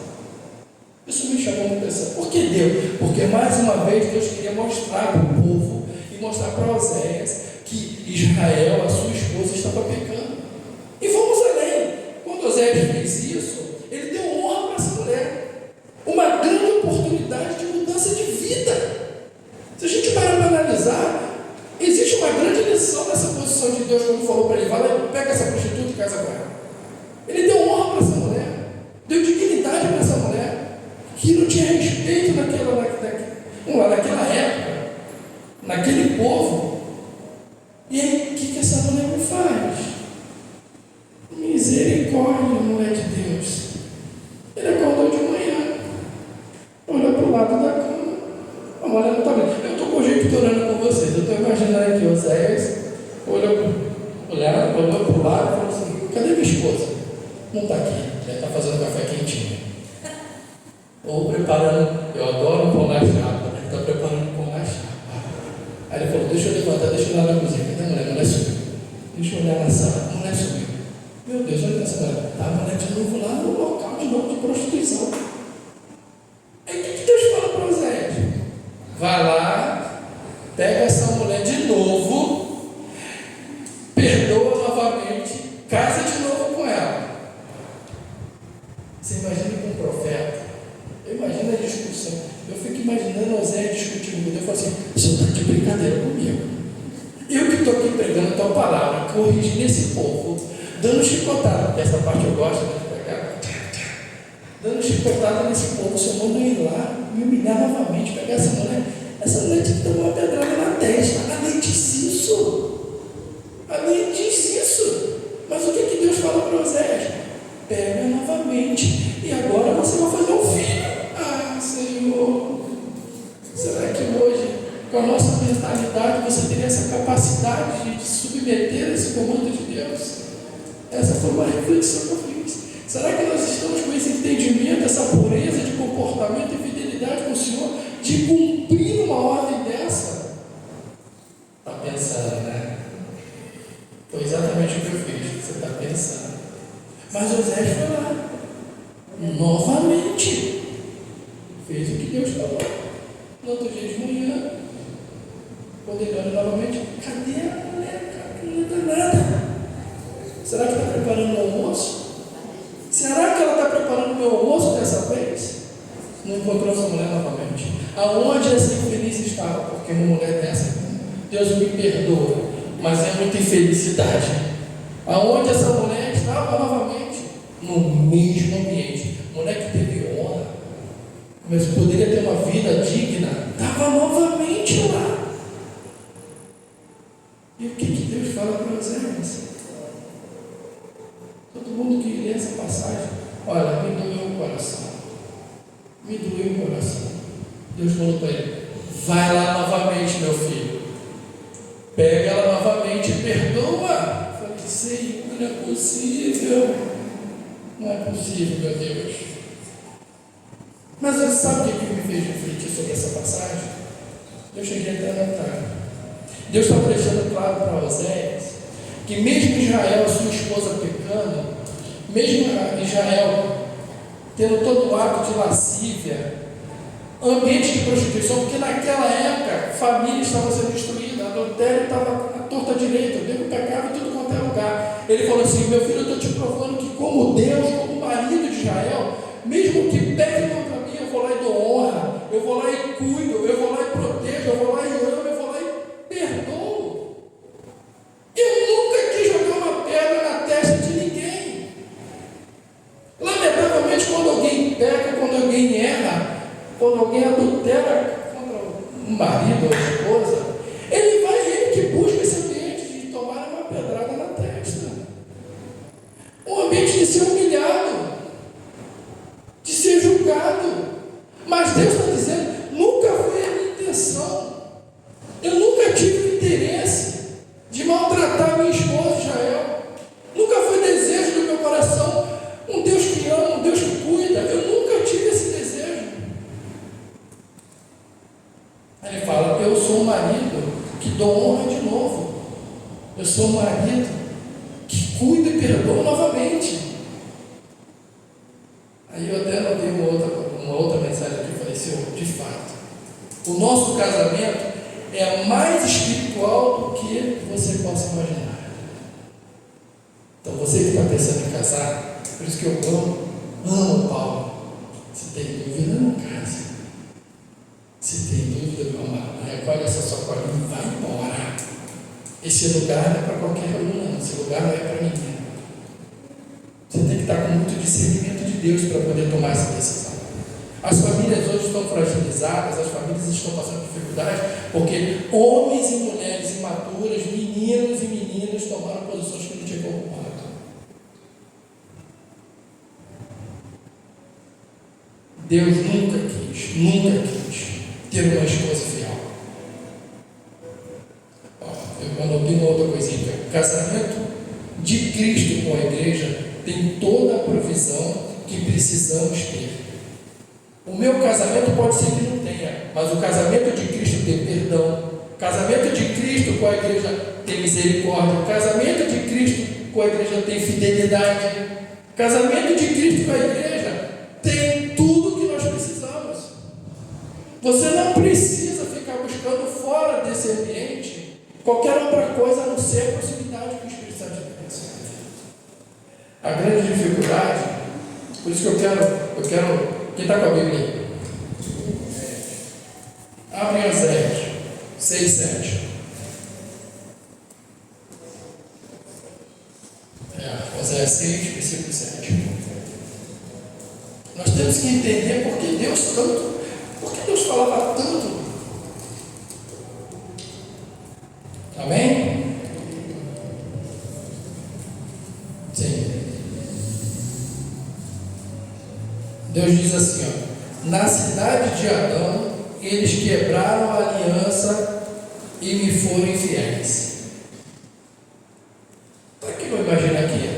Por que Deus? Porque mais uma vez Deus queria mostrar para o povo e mostrar para Oséias que Israel, a sua esposa, estava pecando. E vamos além. Quando Oséias fez isso, ele deu honra para essa mulher. Uma grande oportunidade de mudança de vida. Se a gente parar para analisar, existe uma grande lição nessa posição de Deus quando falou para ele, vai lá, pega essa prostituta e casa com ela. Ele deu honra para essa mulher, deu dignidade para essa mulher, que não tinha respeito naquela época, naquele povo. E aí, o que essa mulher me faz? Misericórdia, mulher de Deus. Ele acordou de manhã, olhou para o lado da cama, a mulher não está vendo. Eu estou conjecturando com vocês, eu estou imaginando aqui, Oséias olhou para o lado e falou assim, cadê minha esposa? Não está aqui, já está fazendo café quentinho. Ou preparando, eu adoro um pão na chapa, né? Está preparando um pão na chapa. Aí ele falou, deixa eu levantar, deixa eu ir lá na cozinha. Cadê a mulher subiu? Deixa eu olhar na sala, a mulher subiu. Meu Deus, olha essa mulher. Tá a mulher de novo lá no local de novo de prostituição. Aí o que Deus fala para Oséias? Vai lá, pega essa mulher de novo, perdoa novamente, casa de novo com ela. Você imagina com um profeta? Eu imagino a discussão. Eu fico imaginando Oséias discutindo com Deus. Eu falo assim, você está de brincadeira comigo. Eu que estou aqui pregando a tua palavra, corrigindo esse povo, dando chicotada, porque essa parte eu gosto de pegar, dando chicotada nesse povo, o Senhor manda eu ir lá, me humilhar novamente, pegar essa mulher tinha que tomar uma pedrada na testa. A lei diz isso. Mas o que Deus fala para Oséias? Pega novamente, e agora você vai fazer um filho. Ah, Senhor, será que hoje com a nossa mentalidade, você teria essa capacidade de submeter a esse comando de Deus? Essa foi uma reflexão que eu fiz. Será que nós estamos com esse entendimento, essa pureza de comportamento e fidelidade com o Senhor, de cumprir uma ordem dessa? Está pensando, né? Foi exatamente o que eu fiz. Você está pensando. Mas José foi lá, novamente, fez o que Deus falou. No outro dia de manhã, quando ele olha novamente, cadê a mulher? Não dá nada. Será que está preparando o almoço? Será que ela está preparando o meu almoço dessa vez? Não encontrou essa mulher novamente. Aonde essa infeliz estava? Porque uma mulher dessa, Deus me perdoa, mas é muita infelicidade. Aonde essa mulher estava novamente? No mesmo ambiente. Mulher que teve honra, mas poderia ter uma vida digna, estava novamente lá. E o que Deus fala para nós? Todo mundo que lê essa passagem, olha, me doeu o coração. Me doeu o coração. Deus falou para ele: vai lá novamente, meu filho. Pega ela novamente e perdoa. Eu falei: Senhor, não é possível. Não é possível, meu Deus. Mas você sabe o que me fez refletir sobre essa passagem? Eu cheguei até a notar. Deus estava deixando claro para Oséias que mesmo Israel, sua esposa pecando, mesmo Israel tendo todo o ato de lascívia, ambiente de prostituição, porque naquela época a família estava sendo destruída, adultério estava à torta direita, o nego pecava em tudo quanto é lugar. Ele falou assim: meu filho, eu estou te provando que como Deus, como marido de Israel, mesmo que pegue contra mim, eu vou lá e dou honra, eu vou lá e cuido, eu vou lá e protejo, eu vou lá e amo, eu vou lá e perdoo. Eu nunca quis jogar uma pedra na testa de ninguém. Lamentavelmente, quando alguém peca, quando alguém erra, quando alguém adultera contra um marido ou esposa, ele que busca esse ambiente de tomar uma pedrada na testa. Um ambiente de ser humilhado, de ser julgado. Mas Deus está dizendo: nunca foi a minha intenção. Eu nunca tive o interesse de maltratar minha esposa Israel. Nunca foi desejo do meu coração. Um Deus que ama, um Deus que cuida. Eu nunca tive esse desejo. Aí ele fala: eu sou um marido que dou honra de novo. Eu sou um marido que cuida e perdoa novamente. Aí eu até notei uma outra mensagem que falei: Senhor, de fato, o nosso casamento é mais espiritual do que você possa imaginar. Então você que está pensando em casar, por isso que eu amo Paulo. Se tem dúvida, não case. Se tem dúvida, meu amado, recolhe essa sua colinha e vai embora. Esse lugar não é para qualquer um, não. Esse lugar não é para ninguém. Você tem que estar com muito discernimento de Deus para poder tomar essa decisão. As famílias hoje estão fragilizadas, as famílias estão passando dificuldade, porque homens e mulheres imaturas, meninos e meninas tomaram posições que não tinham ocupado. Deus nunca quis ter uma esposa fiel. Eu anotei uma outra coisinha. O casamento de Cristo com a igreja tem toda a provisão que precisamos ter. O meu casamento pode ser que não tenha, mas o casamento de Cristo tem perdão. O casamento de Cristo com a igreja tem misericórdia. O casamento de Cristo com a igreja tem fidelidade. O casamento de Cristo com a igreja tem tudo que nós precisamos. Você não precisa ficar buscando fora desse ambiente qualquer outra coisa a não ser a proximidade com o Espírito Santo de Deus. A grande dificuldade, por isso que eu quero quem está com a Bíblia aí? Abre Oséias 6, 7. Oséias 6, versículo 7. Nós temos que entender por que Deus falava tanto. Amém? Sim. Deus diz assim: ó, na cidade de Adão eles quebraram a aliança e me foram infiéis. Para que eu imagino aqui?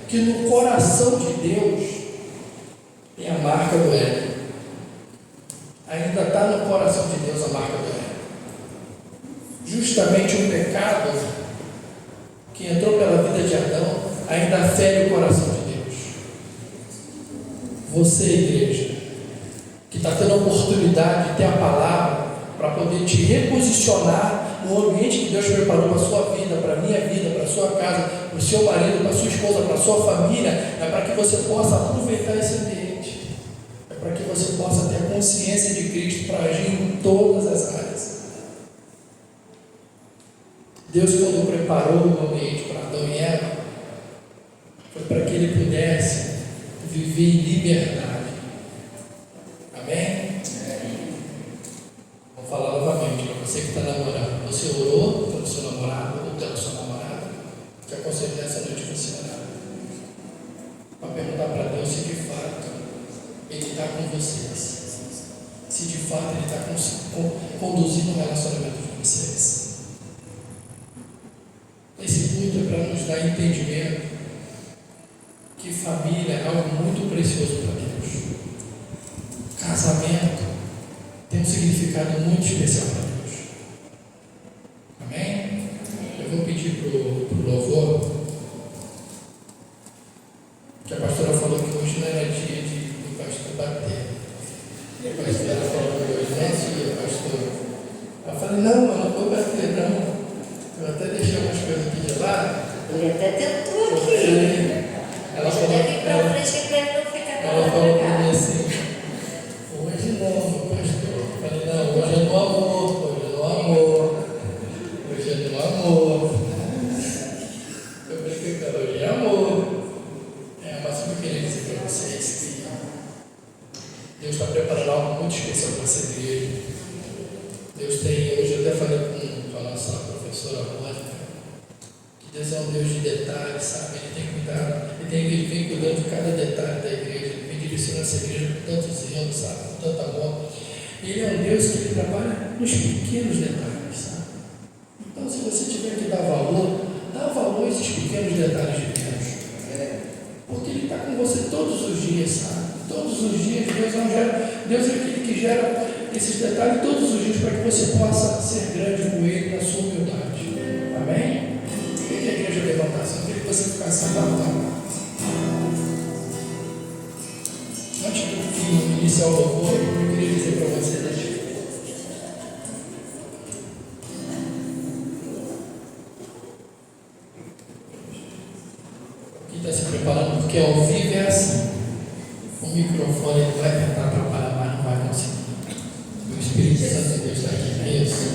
Que no coração de Deus tem a marca do ego. Ainda está no coração de Deus a marca do ego. Justamente o pecado que entrou pela vida de Adão ainda fere o coração de Deus. Você, igreja, que está tendo a oportunidade de ter a palavra para poder te reposicionar no ambiente que Deus preparou para a sua vida, para a minha vida, para a sua casa, para o seu marido, para a sua esposa, para a sua família, é para que você possa aproveitar esse ambiente, é para que você possa ter a consciência de Cristo para agir em todas as áreas. Deus, quando preparou o ambiente para Adão e Eva, foi para que ele pudesse viver em liberdade. Amém? Vou falar novamente para você que está namorando. Você orou pelo seu namorado ou pela sua namorada? Que aconselho dessa noite você orar. Para perguntar para Deus se de fato Ele está com vocês. Se de fato Ele está conduzindo o relacionamento de vocês. Esse culto é para nos dar entendimento que família é algo muito precioso para Deus. Casamento tem um significado muito especial para Deus. Amém? Eu vou pedir para o louvor, que a pastora falou que hoje não era dia do pastor bater. A pastora falou que hoje não é dia, pastor. Eu falei, não, eu não vou bater, não. Eu até deixei umas coisas aqui de lado. Ele até tentou aqui. Ela Você falou, deve ir para frente para ele não ficar ela falou para mim cá. assim, hoje não, pastor. Eu falei, não, hoje é no amor, hoje é no amor. Hoje é no amor. Eu brinquei com ela, hoje é amor. Mas eu queria dizer para vocês que Deus está preparando algo muito especial para essa igreja. Deus tem, hoje eu até falei com a nossa professora Mônica, que Deus é um Deus de detalhes, sabe? Ele tem cuidado, ele vem cuidando de cada detalhe da igreja, ele vem direcionando essa igreja com tanto zelo, sabe? Com tanto amor. Ele é um Deus que ele trabalha nos pequenos detalhes, sabe? Então, se você tiver que dar valor a esses pequenos detalhes de Deus. Porque Ele está com você todos os dias, sabe? Todos os dias, Deus é aquele que gera esses detalhes todos os dias para que você possa ser grande com Ele na sua humildade. Amém? Eu queria que a igreja levantasse, eu queria que você ficasse sentado. Antes de iniciar o louvor, eu queria dizer para você, quem está se preparando, porque ao vivo é assim. O microfone ele vai tentar atrapalhar, mas não vai conseguir. O Espírito Santo de Deus está aqui, não é isso?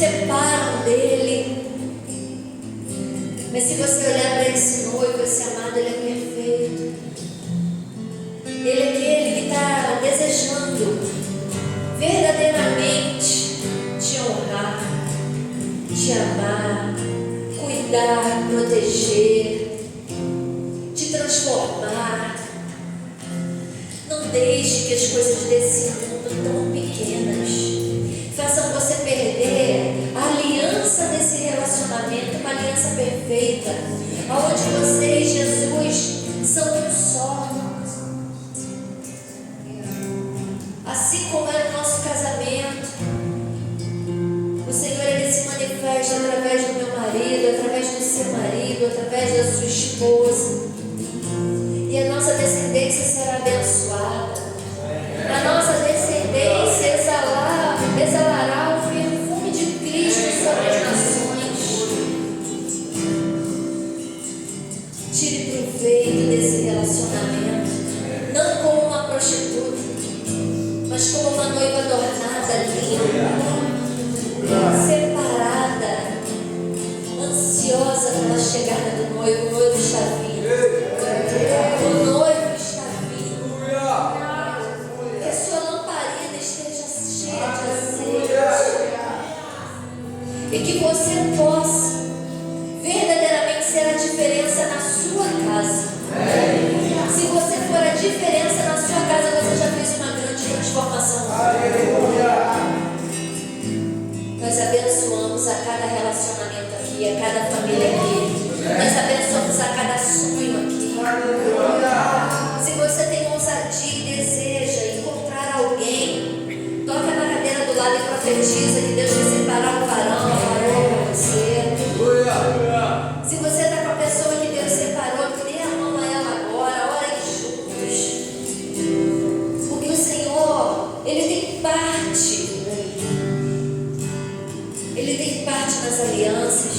separam dele. Mas se você olhar para esse noivo, esse amado, ele é perfeito. Ele é aquele que está desejando verdadeiramente te honrar, te amar, cuidar, proteger, te transformar. Não deixe que as coisas desse mundo tão pequenas façam você perder a aliança desse relacionamento, uma aliança perfeita, onde você e Jesus são um só. Assim como era o nosso casamento, o Senhor, ele se manifesta através do meu marido, através do seu marido, através da sua esposa. E a nossa descendência será abençoada. A nossa descendência exalará o perfume de Cristo sobre as nações. Tire proveito desse relacionamento, não como uma prostituta, mas como uma noiva adornada, limpa, separada, ansiosa pela chegada do noivo. O noivo está vindo. O noivo está vindo. Que a sua lamparina esteja cheia de azeite. E que você possa verdadeiramente ser a diferença na sua casa. Se você for a diferença na sua casa, você já fez uma grande transformação. Nós abençoamos a cada relacionamento aqui, a cada família aqui. Nós abençoamos a cada sonho aqui. Se você tem ousadia e deseja encontrar alguém, toca na cadeira do lado e profetiza que Deus vai separar um varão, uma varoa para você. Se você está com a pessoa que Deus separou, dê a mão a ela agora, orem juntos. Porque o Senhor, Ele tem parte. Ele tem parte nas alianças.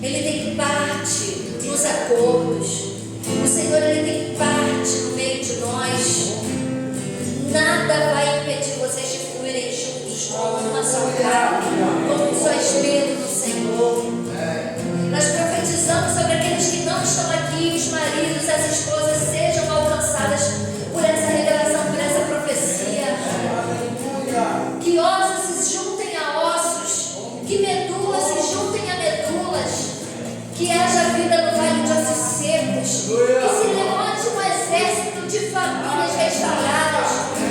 Ele tem parte nos acordos. O Senhor, Ele tem parte no meio de nós. Nada vai impedir vocês de fluírem juntos como uma só carne, como um só espírito no Senhor. Nós profetizamos sobre aqueles que não estão aqui, os maridos, as esposas sejam alcançadas por essa revelação, por essa profecia. Que ossos se juntem a ossos, que medulas se juntem a medulas, que haja vida no vale de ossos secos, que se levante um exército de famílias restauradas,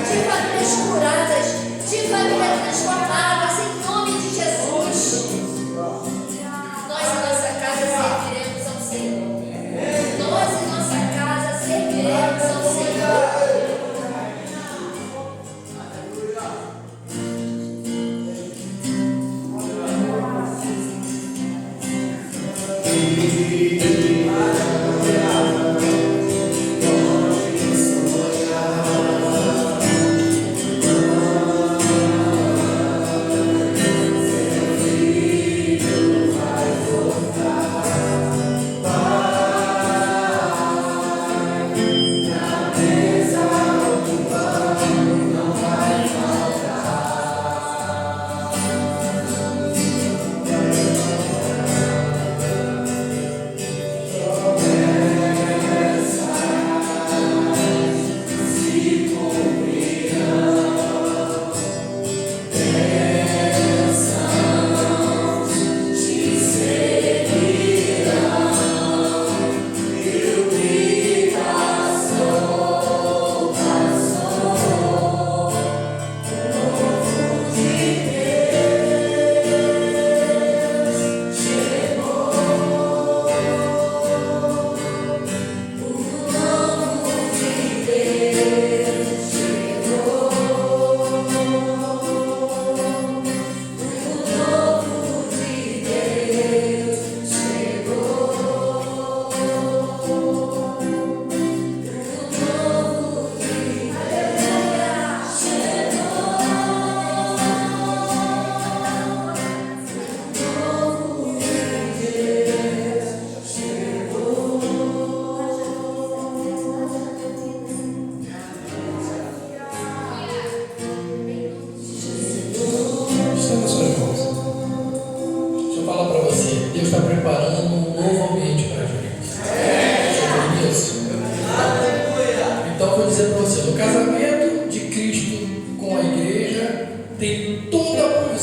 de famílias curadas, de famílias transformadas, em nome de Jesus. Nós e nossa casa serviremos ao Senhor. Nós e nossa casa serviremos ao Senhor.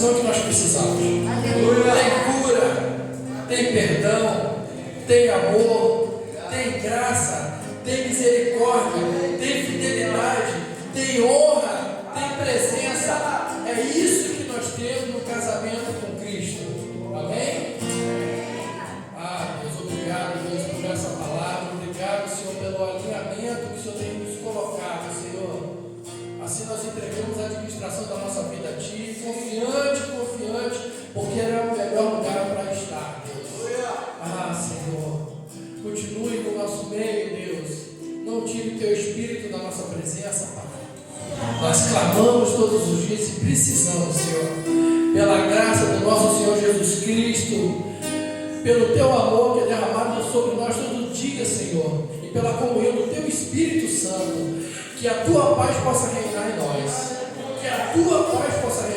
coração que nós precisamos. Aleluia. Tem cura, tem perdão, tem amor, tem graça, tem misericórdia, tem fidelidade, tem honra, tem presença. É isso que nós temos no casamento com Cristo. Amém? Ah, Deus, obrigado, Deus, por essa palavra. Obrigado, Senhor, pelo alinhamento que o Senhor tem nos colocado, Senhor. Assim nós entregamos a administração da nossa vida a Ti, confiante, porque era o melhor lugar para estar, Deus. Ah, Senhor, continue no nosso meio, Deus. Não tire o Teu Espírito da nossa presença, Pai. Nós clamamos todos os dias e precisamos, Senhor, pela graça do nosso Senhor Jesus Cristo, pelo Teu amor que é derramado sobre nós todo dia, Senhor, e pela comunhão do Teu Espírito Santo, que a Tua paz possa reinar em nós, que a Tua paz possa reinar